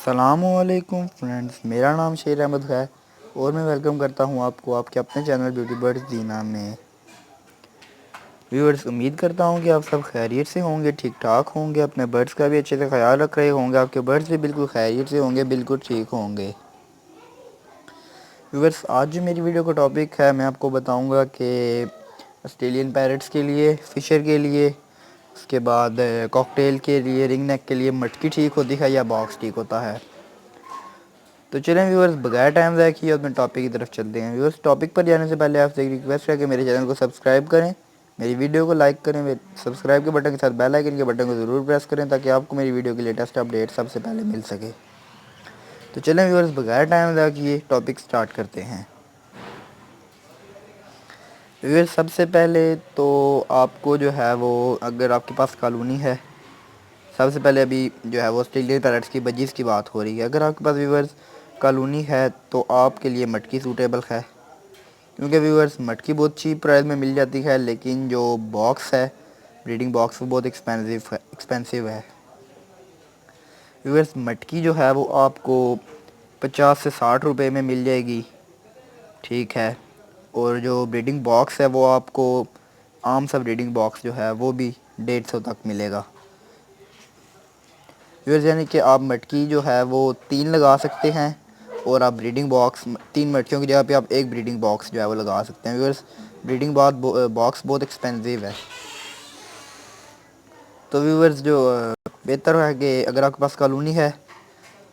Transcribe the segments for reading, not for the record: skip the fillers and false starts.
अस्सलामुअलैकुम फ्रेंड्स, मेरा नाम शेर अहमद है और मैं वेलकम करता हूं आपको आपके अपने चैनल ब्यूटी बर्ड्स दीना में। व्यूअर्स, उम्मीद करता हूं कि आप सब खैरियत से होंगे, ठीक ठाक होंगे, अपने बर्ड्स का भी अच्छे से ख्याल रख रहे होंगे, आपके बर्ड्स भी बिल्कुल खैरियत से होंगे, बिल्कुल ठीक होंगे। व्यूअर्स, आज जो मेरी वीडियो का टॉपिक है, मैं आपको बताऊँगा कि ऑस्ट्रेलियन पैरट्स के लिए, फ़िशर के लिए, उसके बाद कॉकटेल के लिए, रिंग नेक के लिए मटकी ठीक होती है या बॉक्स ठीक होता है। तो चलें व्यूअर्स, बगैर टाइम ज़ाया किए अपने टॉपिक की तरफ चलते हैं। व्यूअर्स, टॉपिक पर जाने से पहले आपसे एक रिक्वेस्ट है कि मेरे चैनल को सब्सक्राइब करें, मेरी वीडियो को लाइक करें, सब्सक्राइब के बटन के साथ बेल आइकन के बटन को ज़रूर प्रेस करें ताकि आपको मेरी वीडियो की लेटेस्ट अपडेट सबसे पहले मिल सके। तो चलें व्यूअर्स, बगैर टाइम ज़ाया किए टॉपिक स्टार्ट करते हैं। व्यूअर्स, सबसे पहले तो आपको जो है वो, अगर आपके पास कॉलोनी है, सबसे पहले अभी जो है वो ऑस्ट्रेलियन पैरट्स की बजीज़ की बात हो रही है। अगर आपके पास व्यूअर्स कॉलोनी है तो आपके लिए मटकी सूटेबल है, क्योंकि व्यूअर्स मटकी बहुत चीप प्राइस में मिल जाती है, लेकिन जो बॉक्स है, ब्रीडिंग बॉक्स, वो बहुत एक्सपेंसिव है। व्यूअर्स, मटकी जो है वो आपको 50 से 60 रुपए में मिल जाएगी, ठीक है। और जो ब्रीडिंग बॉक्स है वो आपको, आम सा ब्रीडिंग बॉक्स जो है वो भी 150 तक मिलेगा। व्यूअर्स, यानी कि आप मटकी जो है वो 3 लगा सकते हैं और आप ब्रीडिंग बॉक्स 3 मटकियों की जगह पे आप एक ब्रीडिंग बॉक्स जो है वो लगा सकते हैं। व्यूअर्स, ब्रीडिंग बॉक्स बहुत एक्सपेंसिव है। तो व्यूअर्स, जो बेहतर है कि अगर आपके पास कॉलोनी है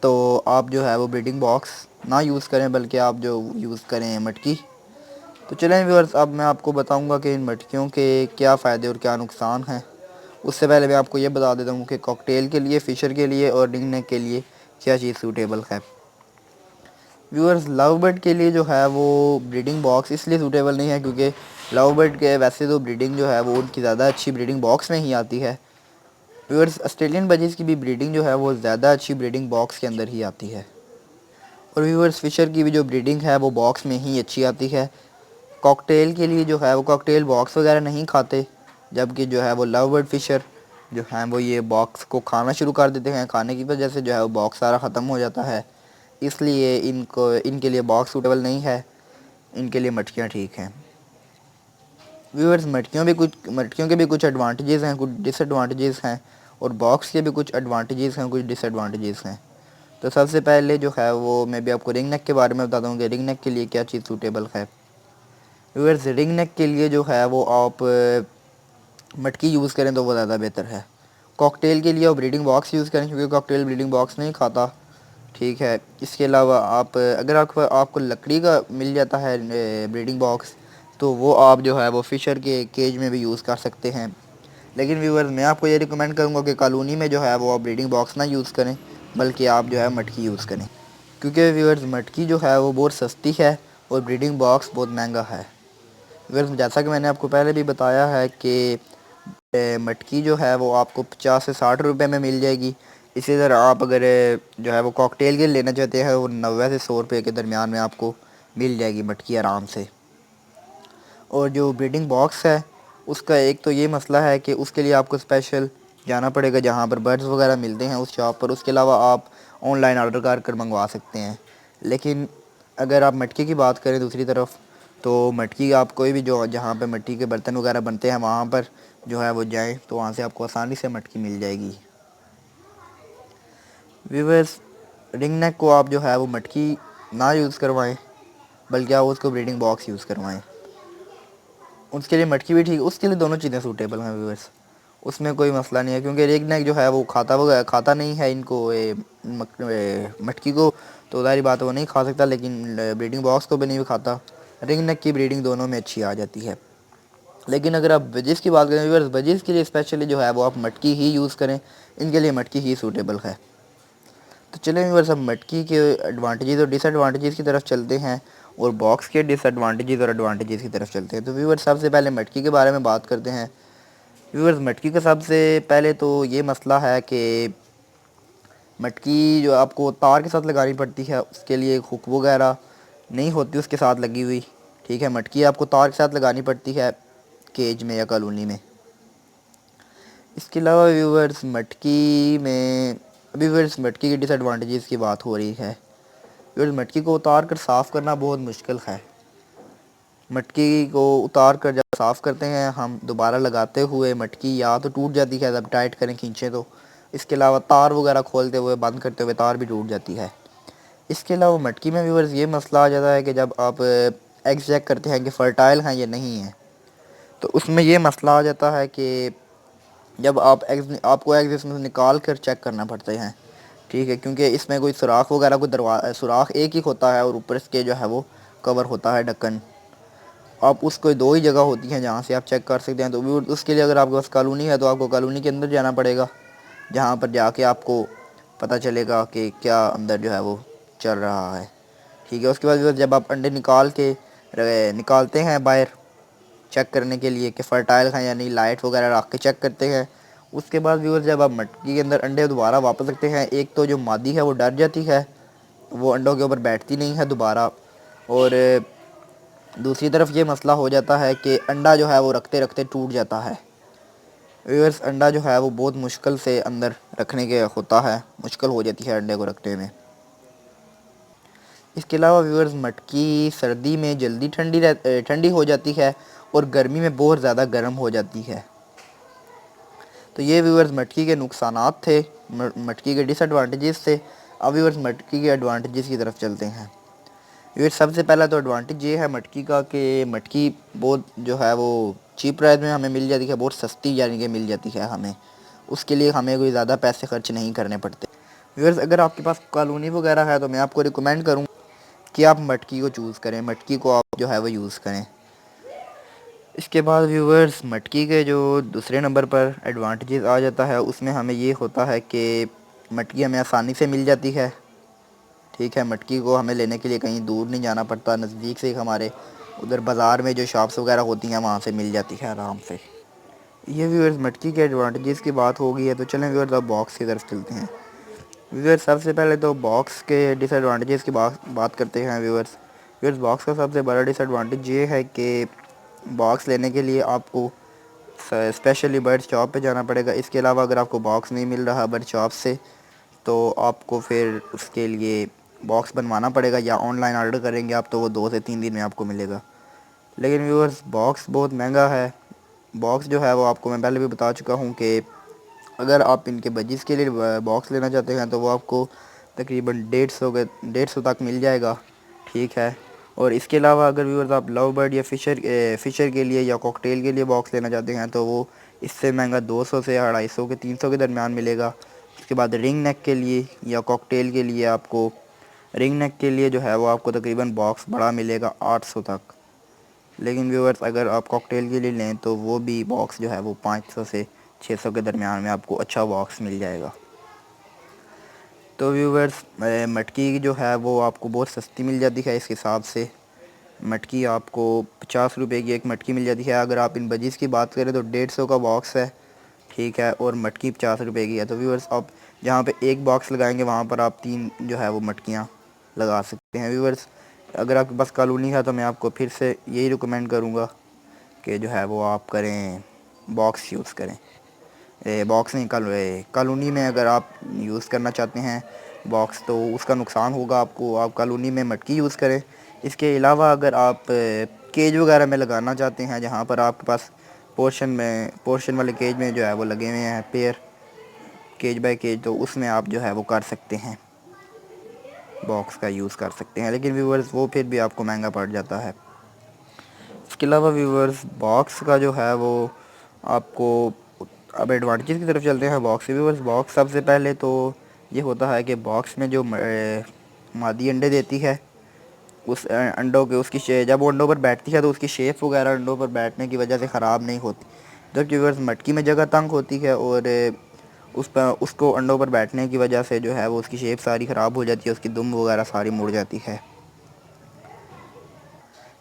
तो आप जो है वो ब्रीडिंग बॉक्स ना यूज़ करें, बल्कि आप जो यूज़ करें मटकी। तो चलें व्यूअर्स, अब मैं आपको बताऊंगा कि इन मटकियों के क्या फ़ायदे और क्या नुकसान हैं। उससे पहले मैं आपको ये बता देता हूँ कि कॉकटेल के लिए, फ़िशर के लिए और रिंग नेक के लिए क्या चीज़ सूटेबल है। व्यूअर्स, लव बर्ड के लिए जो है वो ब्रीडिंग बॉक्स इसलिए सूटेबल नहीं है क्योंकि लव बर्ड के वैसे तो ब्रीडिंग जो है वो उनकी ज़्यादा अच्छी ब्रीडिंग बॉक्स में ही आती है। व्यूअर्स, ऑस्ट्रेलियन बजीज़ की भी ब्रीडिंग जो है वो ज़्यादा अच्छी ब्रीडिंग बॉक्स के अंदर ही आती है। और व्यूअर्स, फ़िशर की भी जो ब्रीडिंग है वो बॉक्स में ही अच्छी आती है। कॉकटेल के लिए जो है वो कॉकटेल बॉक्स वगैरह नहीं खाते, जबकि जो है वो लव बर्ड फ़िशर जो हैं वो ये बॉक्स को खाना शुरू कर देते हैं। खाने की वजह से जो है वो बॉक्स सारा ख़त्म हो जाता है, इसलिए इनके लिए बॉक्स सूटेबल नहीं है, इनके लिए मटकियाँ ठीक हैं। व्यूअर्स, मटकियों के भी कुछ एडवांटेजेस हैं, कुछ डिसएडवांटेजेस हैं, और बॉक्स के भी कुछ एडवांटेजेस हैं, कुछ डिसएडवांटेजेस हैं। तो सबसे पहले जो है वो मैं भी आपको रिंग नेक के बारे में बताता हूँ कि रिंग नेक के लिए क्या चीज़ सूटेबल है। व्यूअर्स, रिंग नेक के लिए जो है वो आप मटकी यूज़ करें तो वो ज़्यादा बेहतर है। कॉकटेल के लिए आप ब्रीडिंग बॉक्स यूज़ करें, क्योंकि कॉकटेल ब्रीडिंग बॉक्स नहीं खाता, ठीक है। इसके अलावा आप अगर आपको लकड़ी का मिल जाता है ब्रीडिंग बॉक्स, तो वो आप जो है वो फ़िशर के केज में भी यूज़ कर सकते हैं। लेकिन व्यूअर्स, मैं आपको ये रिकमेंड करूँगा कि कॉलोनी में जो है वो आप ब्रीडिंग बॉक्स ना यूज़ करें, बल्कि आप जो है मटकी यूज़ करें, क्योंकि व्यूअर्स मटकी जो है वो बहुत सस्ती है और ब्रीडिंग बॉक्स बहुत महंगा है। व्यूअर्स, जैसा कि मैंने आपको पहले भी बताया है कि मटकी जो है वो आपको 50 से 60 रुपए में मिल जाएगी। इसी तरह आप अगर जो है वो कॉकटेल के लेना चाहते हैं, वो 90 से 100 रुपये के दरमियान में आपको मिल जाएगी मटकी आराम से। और जो ब्रीडिंग बॉक्स है, उसका एक तो ये मसला है कि उसके लिए आपको स्पेशल जाना पड़ेगा जहाँ पर बर्ड्स वगैरह मिलते हैं, उस शॉप पर। उसके अलावा आप ऑनलाइन ऑर्डर कर मंगवा सकते हैं। लेकिन अगर आप मटकी की बात करें दूसरी तरफ, तो मटकी आप कोई भी जो जहाँ पे मिट्टी के बर्तन वगैरह बनते हैं वहाँ पर जो है वो जाएं तो वहाँ से आपको आसानी से मटकी मिल जाएगी। व्यूअर्स, रिंग नेक को आप जो है वो मटकी ना यूज़ करवाएं, बल्कि आप उसको ब्रीडिंग बॉक्स यूज़ करवाएं। उसके लिए मटकी भी ठीक, उसके लिए दोनों चीज़ें सूटेबल हैं व्यूअर्स, उसमें कोई मसला नहीं है। क्योंकि रिंग नेक जो है वो खाता नहीं है इनको, मटकी को, तो ज़ाहिर बात है वो नहीं खा सकता, लेकिन ब्रीडिंग बॉक्स को भी नहीं खाता। रिंग नेक की ब्रीडिंग दोनों में अच्छी आ जाती है। लेकिन अगर आप वेजिस की बात करें व्यूअर्स, वेजिस के लिए स्पेशली जो है वो आप मटकी ही यूज़ करें, इनके लिए मटकी ही सूटेबल है। तो चलें व्यूअर्स, अब मटकी के एडवांटेजेस और डिसएडवांटेजेस की तरफ चलते हैं और बॉक्स के डिसएडवांटेजेस और एडवांटेजेस की तरफ चलते हैं। तो व्यूअर्स, सबसे पहले मटकी के बारे में बात करते हैं। व्यूअर्स, मटकी का सबसे पहले तो ये मसला है कि मटकी जो आपको तार के साथ लगानी पड़ती है, उसके लिए हुक वगैरह नहीं होती उसके साथ लगी हुई, ठीक है। मटकी आपको तार के साथ लगानी पड़ती है केज में या कॉलोनी में। इसके अलावा व्यूअर्स, मटकी में अभी व्यूअर्स मटकी की डिसएडवांटेजेस की बात हो रही है। व्यूअर्स मटकी को उतार कर साफ़ करना बहुत मुश्किल है। मटकी को उतार कर जब साफ़ करते हैं हम, दोबारा लगाते हुए मटकी या तो टूट जाती है जब टाइट करें खींचें तो। इसके अलावा तार वगैरह खोलते हुए बंद करते हुए तार भी टूट जाती है। इसके अलावा मटकी में व्यूअर्स ये मसला आ जाता है कि जब आप एग्स चेक करते हैं कि फ़र्टाइल हैं या नहीं हैं, तो उसमें ये मसला आ जाता है कि जब आपको एग्स इसमें से निकाल कर चेक करना पड़ते हैं, ठीक है, क्योंकि इसमें कोई सुराख वगैरह कोई सुराख एक ही होता है और ऊपर इसके जो है वो कवर होता है ढक्कन। आप उसको दो ही जगह होती हैं जहाँ से आप चेक कर सकते हैं। तो भी उसके लिए अगर आपके पास कॉलोनी है तो आपको कॉलोनी के अंदर जाना पड़ेगा, जहाँ पर जाके आपको पता चलेगा कि क्या अंदर जो है वो चल रहा है, ठीक है। उसके बाद जब आप अंडे निकालते हैं बाहर चेक करने के लिए कि फ़र्टाइल हैं या नहीं, लाइट वगैरह रख के चेक करते हैं। उसके बाद व्यूअर्स जब आप मटकी के अंदर अंडे दोबारा वापस रखते हैं, एक तो जो मादी है वो डर जाती है, वो अंडों के ऊपर बैठती नहीं है दोबारा, और दूसरी तरफ ये मसला हो जाता है कि अंडा जो है वो रखते रखते टूट जाता है। व्यूअर्स अंडा जो है वो बहुत मुश्किल से अंदर रखने के होता है, मुश्किल हो जाती है अंडे को रखने में। इसके अलावा व्यूअर्स मटकी सर्दी में जल्दी ठंडी हो जाती है और गर्मी में बहुत ज़्यादा गर्म हो जाती है। तो ये व्यूअर्स मटकी के नुकसानात थे, मटकी के डिसएडवांटेजेस थे। अब व्यूअर्स मटकी के एडवांटेजेस की तरफ चलते हैं। व्यूअर्स सबसे पहला तो एडवांटेज ये है मटकी का कि मटकी बहुत जो है वो चीप प्राइस में हमें मिल जाती है, बहुत सस्ती यानी कि मिल जाती है हमें। उसके लिए हमें कोई ज़्यादा पैसे खर्च नहीं करने पड़ते। व्यूअर्स अगर आपके पास कॉलोनी वगैरह है तो मैं आपको रिकमेंड करूँ कि आप मटकी को चूज़ करें, मटकी को आप जो है वो यूज़ करें। इसके बाद व्यूअर्स मटकी के जो दूसरे नंबर पर एडवांटेजेस आ जाता है, उसमें हमें ये होता है कि मटकी हमें आसानी से मिल जाती है, ठीक है। मटकी को हमें लेने के लिए कहीं दूर नहीं जाना पड़ता, नज़दीक से हमारे उधर बाज़ार में जो शॉप्स वगैरह होती हैं वहाँ से मिल जाती है आराम से। ये व्यूअर्स मटकी के एडवांटेजेस की बात हो गई है, तो चलें व्यूअर्स अब बॉक्स की तरफ चलते हैं। व्यूअर्स सबसे पहले तो बॉक्स के डिसएडवांटेजेस की बात करते हैं। व्यूअर्स व्यूअर्स बॉक्स का सबसे बड़ा डिसएडवांटेज ये है कि बॉक्स लेने के लिए आपको स्पेशली बर्ड शॉप पे जाना पड़ेगा। इसके अलावा अगर आपको बॉक्स नहीं मिल रहा बर्ड शॉप से, तो आपको फिर उसके लिए बॉक्स बनवाना पड़ेगा, या ऑनलाइन ऑर्डर करेंगे आप तो वो 2 से 3 दिन में आपको मिलेगा। लेकिन व्यूअर्स बॉक्स बहुत महंगा है। बॉक्स जो है वो आपको मैं पहले भी बता चुका हूँ कि अगर आप इनके बजिस के लिए बॉक्स लेना चाहते हैं तो वो आपको तकरीबन 150 तक मिल जाएगा, ठीक है। और इसके अलावा अगर व्यूअर्स आप लव बर्ड या फ़िशर के लिए या कॉकटेल के लिए बॉक्स लेना चाहते हैं तो वो इससे महंगा 200 से 250 के 300 के दरमियान मिलेगा। उसके बाद रिंग नेक के लिए या कॉकटेल के लिए आपको रिंग नेक के लिए जो है वो आपको तकरीबन बॉक्स बड़ा मिलेगा 800 तक। लेकिन व्यूअर्स अगर आप कॉकटेल के लिए लें तो वो भी बॉक्स जो है वो 500 से 600 के दरमियान में आपको अच्छा बॉक्स मिल जाएगा। तो व्यूअर्स मटकी जो है वो आपको बहुत सस्ती मिल जाती है। इस हिसाब से मटकी आपको 50 रुपये की एक मटकी मिल जाती है। अगर आप इन बजीज़ की बात करें तो 150 का बॉक्स है, ठीक है, और मटकी 50 रुपये की है। तो व्यूअर्स आप जहाँ पे एक बॉक्स लगाएंगे वहाँ पर आप 3 जो है वो मटकियाँ लगा सकते हैं। व्यूअर्स अगर आपके पास कॉलोनी है तो मैं आपको फिर से यही रिकमेंड करूँगा कि जो है वो आप करें बॉक्स यूज़ करें। बॉक्स नहीं, कॉलोनी में अगर आप यूज़ करना चाहते हैं बॉक्स तो उसका नुकसान होगा आपको, आप कॉलोनी में मटकी यूज़ करें। इसके अलावा अगर आप केज वगैरह में लगाना चाहते हैं जहाँ पर आपके पास पोर्शन वाले केज में जो है वो लगे हुए हैं पेयर केज बाय केज, तो उसमें आप जो है वो कर सकते हैं, बॉक्स का यूज़ कर सकते हैं। लेकिन व्यूवर्स वो फिर भी आपको महंगा पड़ जाता है। इसके अलावा व्यूवर्स बॉक्स का जो है वो आपको, अब एडवांटेज की तरफ चलते हैं बॉक्स से। व्यूवर्स बॉक्स सबसे पहले तो ये होता है कि बॉक्स में जो मादी अंडे देती है उस अंडों के जब वो अंडों पर बैठती है तो उसकी शेप वगैरह अंडों पर बैठने की वजह से ख़राब नहीं होती। जबकि व्यूवर्स मटकी में जगह तंग होती है और उसको अंडों पर बैठने की वजह से जो है वो उसकी शेप सारी ख़राब हो जाती है, उसकी दुम वगैरह सारी मुड़ जाती है।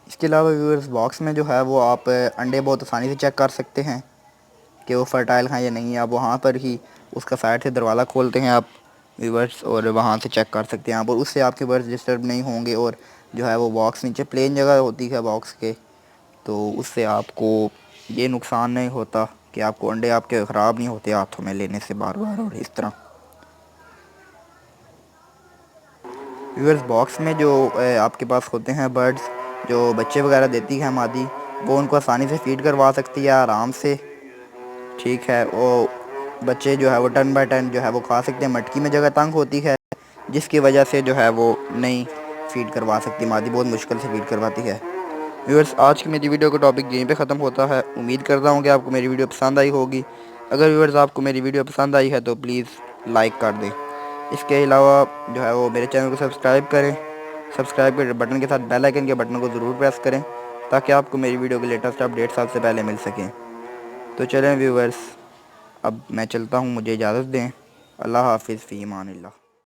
इसके अलावा व्यूअर्स बॉक्स में जो है वो आप अंडे बहुत आसानी से चेक कर सकते हैं कि वो फर्टाइल हैं या नहीं। आप वहाँ पर ही उसका साइड से दरवाज़ा खोलते हैं आप व्यूअर्स, और वहाँ से चेक कर सकते हैं आप, और उससे आपके बर्ड्स डिस्टर्ब नहीं होंगे। और जो है वो बॉक्स नीचे प्लेन जगह होती है बॉक्स के, तो उससे आपको ये नुकसान नहीं होता कि आपको अंडे आपके ख़राब नहीं होते हाथों में लेने से बार बार और इस तरह। व्यूअर्स बॉक्स में जो आपके पास होते हैं बर्ड्स जो बच्चे वगैरह देती है मादी, वो उनको आसानी से फीड करवा सकती है आराम से। ठीक है, वो बच्चे जो है वो टर्न बाय टर्न जो है वो खा सकते हैं। मटकी में जगह तंग होती है जिसकी वजह से जो है वो नहीं फीड करवा सकती, मादी बहुत मुश्किल से फीड करवाती है। व्यूअर्स आज की मेरी वीडियो का टॉपिक यहीं पे ख़त्म होता है। उम्मीद करता हूँ कि आपको मेरी वीडियो पसंद आई होगी। अगर व्यूअर्स आपको मेरी वीडियो पसंद आई है तो प्लीज़ लाइक कर दें। इसके अलावा जो है वो मेरे चैनल को सब्सक्राइब करें। सब्सक्राइब के बटन के साथ बेल आइकन के बटन को ज़रूर प्रेस करें ताकि आपको मेरी वीडियो के लेटेस्ट अपडेट सबसे पहले मिल सकें। तो चलें व्यूअर्स, अब मैं चलता हूँ, मुझे इजाज़त दें। अल्लाह हाफिज़ फ़ी अमान अल्लाह।